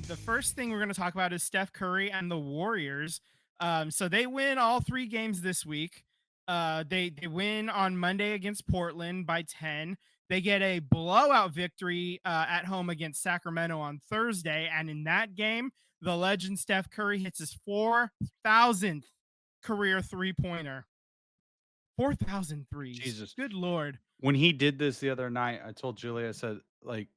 The first thing we're going to talk about is Steph Curry and the Warriors. So they win all 3 games this week. They win on Monday against Portland by 10. They get a blowout victory at home against Sacramento on Thursday, and in that game, the legend Steph Curry hits his 4,000th career 3-pointer. 4,000 threes. Jesus. Good lord. When he did this the other night, I told Julia, I said, like,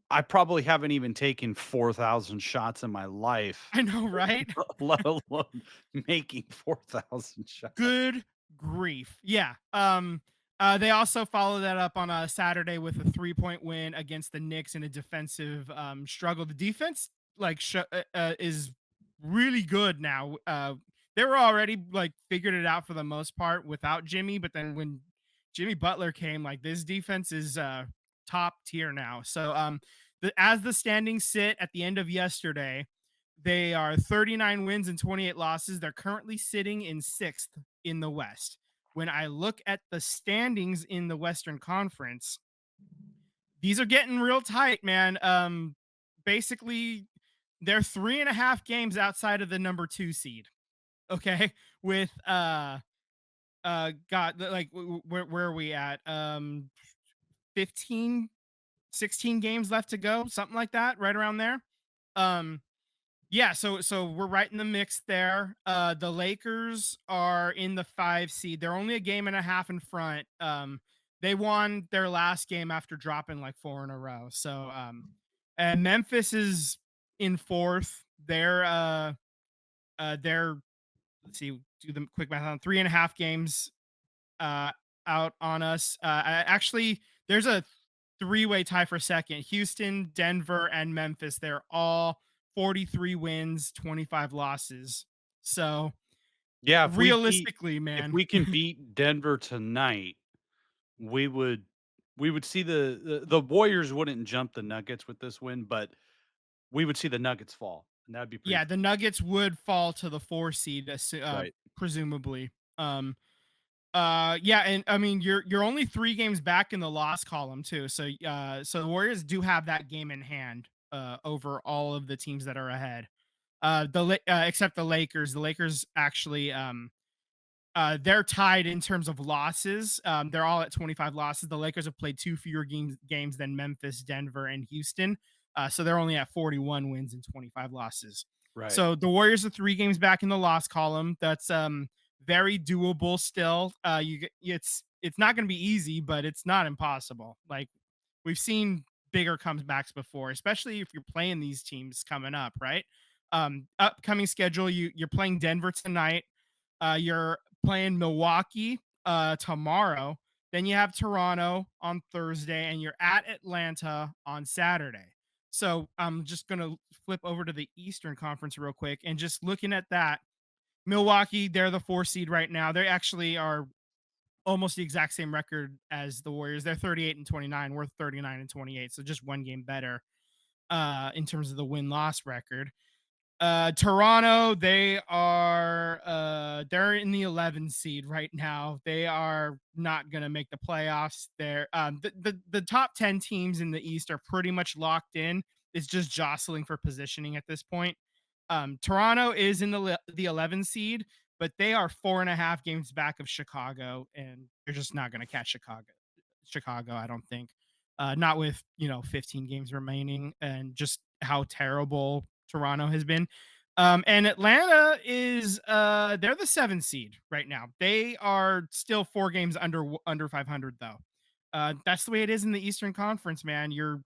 I probably haven't even taken 4,000 shots in my life, I know, right? let alone making 4,000 shots. Good grief. Yeah. They also followed that up on a Saturday with a 3-point win against the Knicks in a defensive struggle. The defense is really good now. They were already like figured it out for the most part without Jimmy, but then when Jimmy Butler came, like this defense is top tier now. So as the standings sit at the end of yesterday, they are 39 wins and 28 losses. They're currently sitting in 6th in the West. When I look at the standings in the Western Conference, these are getting real tight, man. Basically, they're 3.5 games outside of the number 2 seed. Okay, with God, like where are we at? 15, 16 games left to go, something like that, right around there. Um, Yeah, so we're right in the mix there. The Lakers are in the 5 seed. They're only a game and a half in front. They won their last game after dropping like 4 in a row. So and Memphis is in 4th. They're let's see, do the quick math on 3.5 games uh out on us. Actually, there's a 3-way tie for second. Houston, Denver, and Memphis. They're all 43 wins, 25 losses. So Yeah, realistically, if man, we can beat Denver tonight, we would see the Warriors wouldn't jump the Nuggets with this win, but we would see the Nuggets fall, and that'd be pretty yeah, the Nuggets would fall to the 4 seed, right. presumably. Um, yeah, and I mean you're only 3 games back in the loss column too. So the Warriors do have that game in hand over all of the teams that are ahead. Except the Lakers. The Lakers actually they're tied in terms of losses. They're all at 25 losses. The Lakers have played 2 fewer games than Memphis, Denver, and Houston. So they're only at 41 wins and 25 losses. Right. So the Warriors are 3 games back in the loss column. That's very doable still. It's not going to be easy, but it's not impossible. Like we've seen bigger comebacks before, especially if you're playing these teams coming up, right? Upcoming schedule, you're playing Denver tonight. You're playing Milwaukee tomorrow. Then you have Toronto on Thursday, and you're at Atlanta on Saturday. So I'm just gonna flip over to the Eastern Conference real quick, and just looking at that, Milwaukee, they're the 4 seed right now. They actually are almost the exact same record as the Warriors. They're 38 and 29. We're 39 and 28, so just 1 game better in terms of the win loss record. Toronto, they're in the 11 seed right now. They are not going to make the playoffs. They're the top 10 teams in the East are pretty much locked in. It's just jostling for positioning at this point. Toronto is in the 11 seed, but they are 4.5 games back of Chicago, and they're just not going to catch Chicago, I don't think. Not with 15 games remaining, and just how terrible Toronto has been. And Atlanta is they're the 7th seed right now. They are still 4 games under 500 though. That's the way it is in the Eastern Conference, man. Your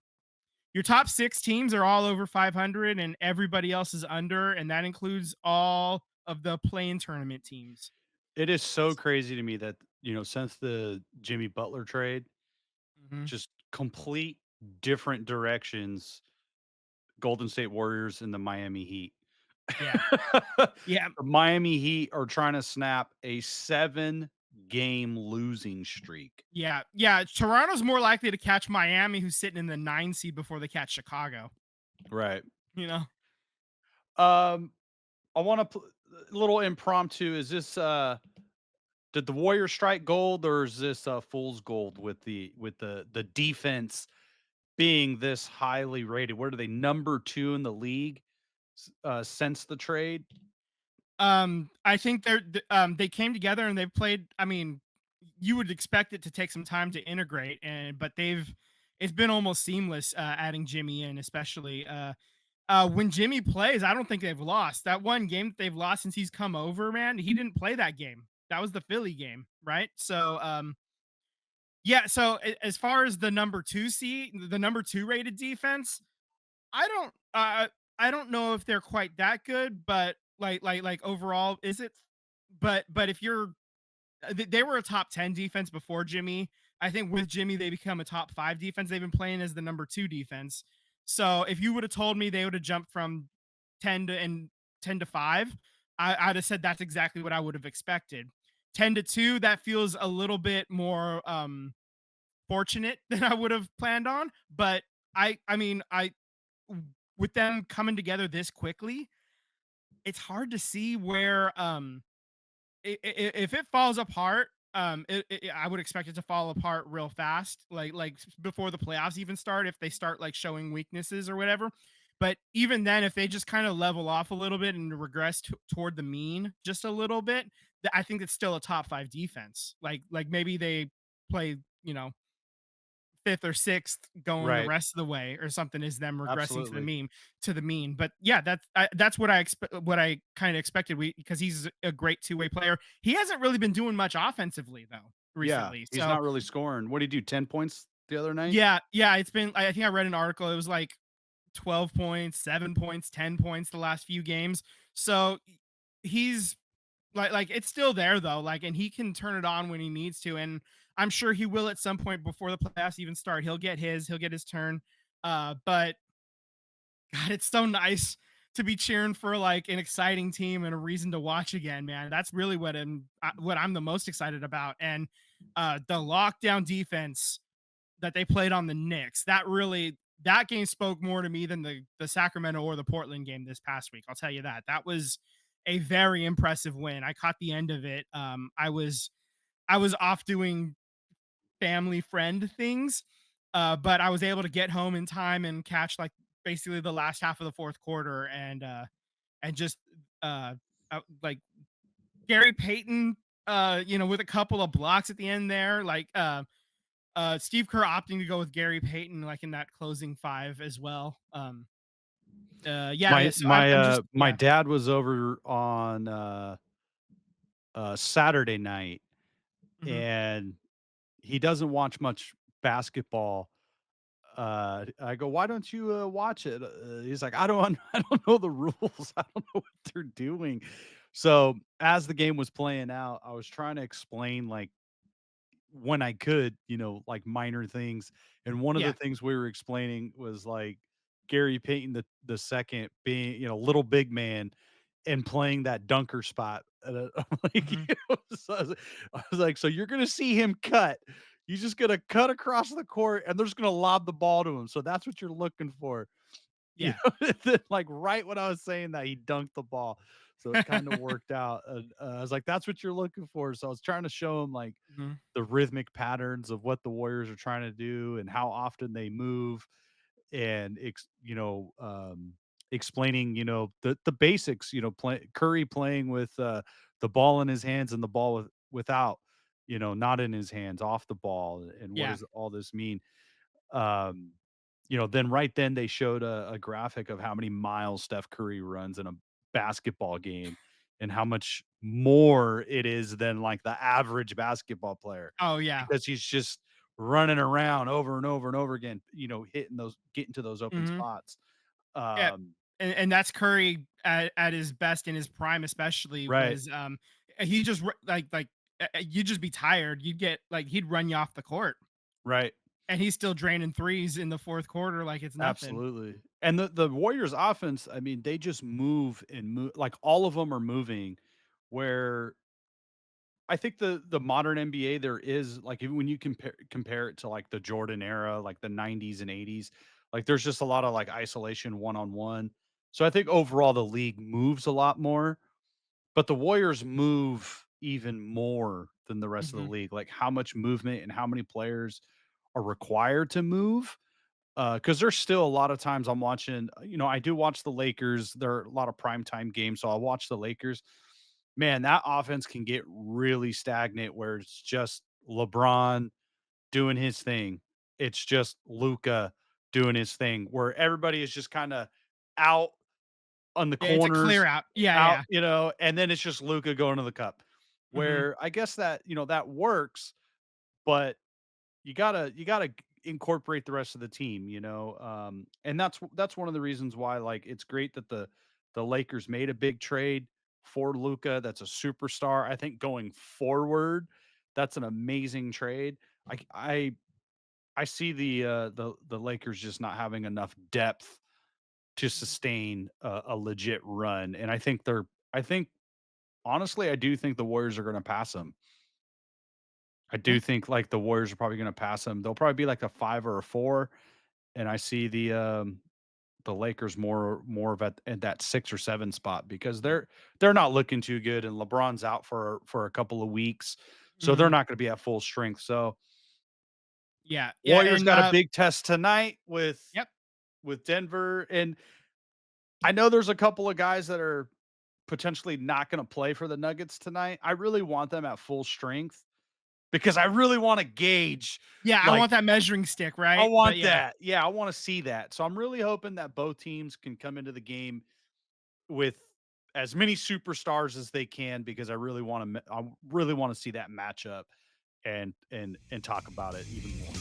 top 6 teams are all over 500, and everybody else is under, and that includes all of the play-in tournament teams. It is so crazy to me that, since the Jimmy Butler trade, Mhm. just complete different directions, Golden State Warriors and the Miami Heat. Yeah, yeah, The Miami Heat are trying to snap a 7-game losing streak. yeah. Toronto's more likely to catch Miami, who's sitting in the 9 seed, before they catch Chicago. Right. You know, Um, I wanna a little impromptu, is this, did the Warriors strike gold, or is this, fool's gold with the defense being this highly rated. What are they, number 2 in the league since the trade? I think they came together and they've played. I mean, you would expect it to take some time to integrate, and but they've it's been almost seamless adding Jimmy in, especially when Jimmy plays. I don't think they've lost that one game that they've lost since he's come over. Man, he didn't play that game. That was the Philly game, right? So yeah. So as far as the number two rated defense, I don't I don't know if they're quite that good, but like overall, is it? But if you're they were a top 10 defense before Jimmy. I think with Jimmy they become a top 5 defense. They've been playing as the number 2 defense. So if you would have told me they would have jumped from 10 to 5, I'd have said that's exactly what I would have expected. 10 to 2, that feels a little bit more fortunate than I would have planned on, but I mean, I with them coming together this quickly, it's hard to see where if it falls apart, I would expect it to fall apart real fast, like before the playoffs even start. If they start like showing weaknesses or whatever, but even then, if they just kind of level off a little bit and regress toward the mean just a little bit, I think it's still a top 5 defense. Like maybe they play, you know, fifth or sixth going the Right. rest of the way or something is them regressing Absolutely. to the mean. But yeah, that's what I expect. What I kind of expected. Because he's a great 2-way player. He hasn't really been doing much offensively though Yeah, recently. he's So not really scoring. What did he do, 10 points the other night? yeah, it's been. I think I read an article. It was like 12 points, 7 points, 10 points the last few games. So he's like it's still there though, like, and he can turn it on when he needs to, and I'm sure he will at some point before the playoffs even start. He'll get his turn. But God, it's so nice to be cheering for like an exciting team and a reason to watch again, man. That's really what I'm the most excited about. And the lockdown defense that they played on the Knicks, that game spoke more to me than the Sacramento or the Portland game this past week. I'll tell you that. That was a very impressive win. I caught the end of it. I was off doing family friend things, but I was able to get home in time and catch like basically the last half of the fourth quarter, and just uh like Gary Payton, with a couple of blocks at the end there, like Steve Kerr opting to go with Gary Payton like in that closing five as well. Yeah, My yeah. So my, I'm just my yeah. dad was over on, Saturday night, Hmm. and he doesn't watch much basketball. I go, "Why don't you, watch it?" He's like, I don't know the rules. I don't know what they're doing." So, as the game was playing out, I was trying to explain, like, when I could, like minor things. And one of the Yeah. things we were explaining was like Gary Payton the second being, little big man and playing that dunker spot. I'm like, Hmm. so I was like, so you're gonna see him cut. He's just gonna cut across the court and they're just gonna lob the ball to him. So that's what you're looking for. Yeah. And then, like right when I was saying that, he dunked the ball. So it kind of worked out. And, I was like, that's what you're looking for. So I was trying to show him like Hmm. the rhythmic patterns of what the Warriors are trying to do and how often they move and explaining, the basics, Curry playing with the ball in his hands and the ball without, not in his hands, off the ball, and what Yeah. does all this mean? Um, then right then they showed a graphic of how many miles Steph Curry runs in a basketball game and how much more it is than like the average basketball player Oh yeah. because he's just running around over and over and over again, getting to those open Hmm. spots. Yeah. Um, And that's Curry at his best in his prime, especially right, was he just you'd just be tired. He'd run you off the court, right. and he's still draining threes in the fourth quarter like it's nothing. Absolutely. And the Warriors offense, I mean, they just move and move, like all of them are moving where I think the modern NBA there is like even when you compare it to like the Jordan era, like the 90s and 80s, like there's just a lot of like isolation one on one. So I think overall the league moves a lot more, but the Warriors move even more than the rest of the Hmm. league. Like how much movement and how many players are required to move. Because there's still a lot of times I'm watching, I do watch the Lakers. There are a lot of primetime games, so I'll watch the Lakers. Man, that offense can get really stagnant where it's just LeBron doing his thing. It's just Luca doing his thing, where everybody is just kinda out on the Yeah, it's a clear corners, out. Yeah, out, yeah. and then it's just Luca going to the cup. Mhm. Where I guess that, that works, but you gotta incorporate the rest of the team, and that's one of the reasons why, like, it's great that the Lakers made a big trade for Luca. That's a superstar. I think going forward, that's an amazing trade. I see the Lakers just not having enough depth to Mhm. sustain a legit run, and I think honestly, I do think the Warriors are going to pass them. I Yeah. do think like the Warriors are probably going to pass them. They'll probably be like a 5 or a 4, and I see the Lakers more of at that 6 or 7 spot because they're not looking too good, and LeBron's out for a couple of weeks, so they're Mhm. not going to be at full strength. So Yeah, yeah, Warriors and, got a big test tonight yep. with Denver, and I know there's a couple of guys that are potentially not going to play for the Nuggets tonight. I really want them at full strength because I really want to gauge, Yeah, I like, want that measuring stick, I right? But want yeah. that. Yeah, I want to see that. So I'm really hoping that both teams can come into the game with as many superstars as they can because I really want to see that matchup and talk about it even more.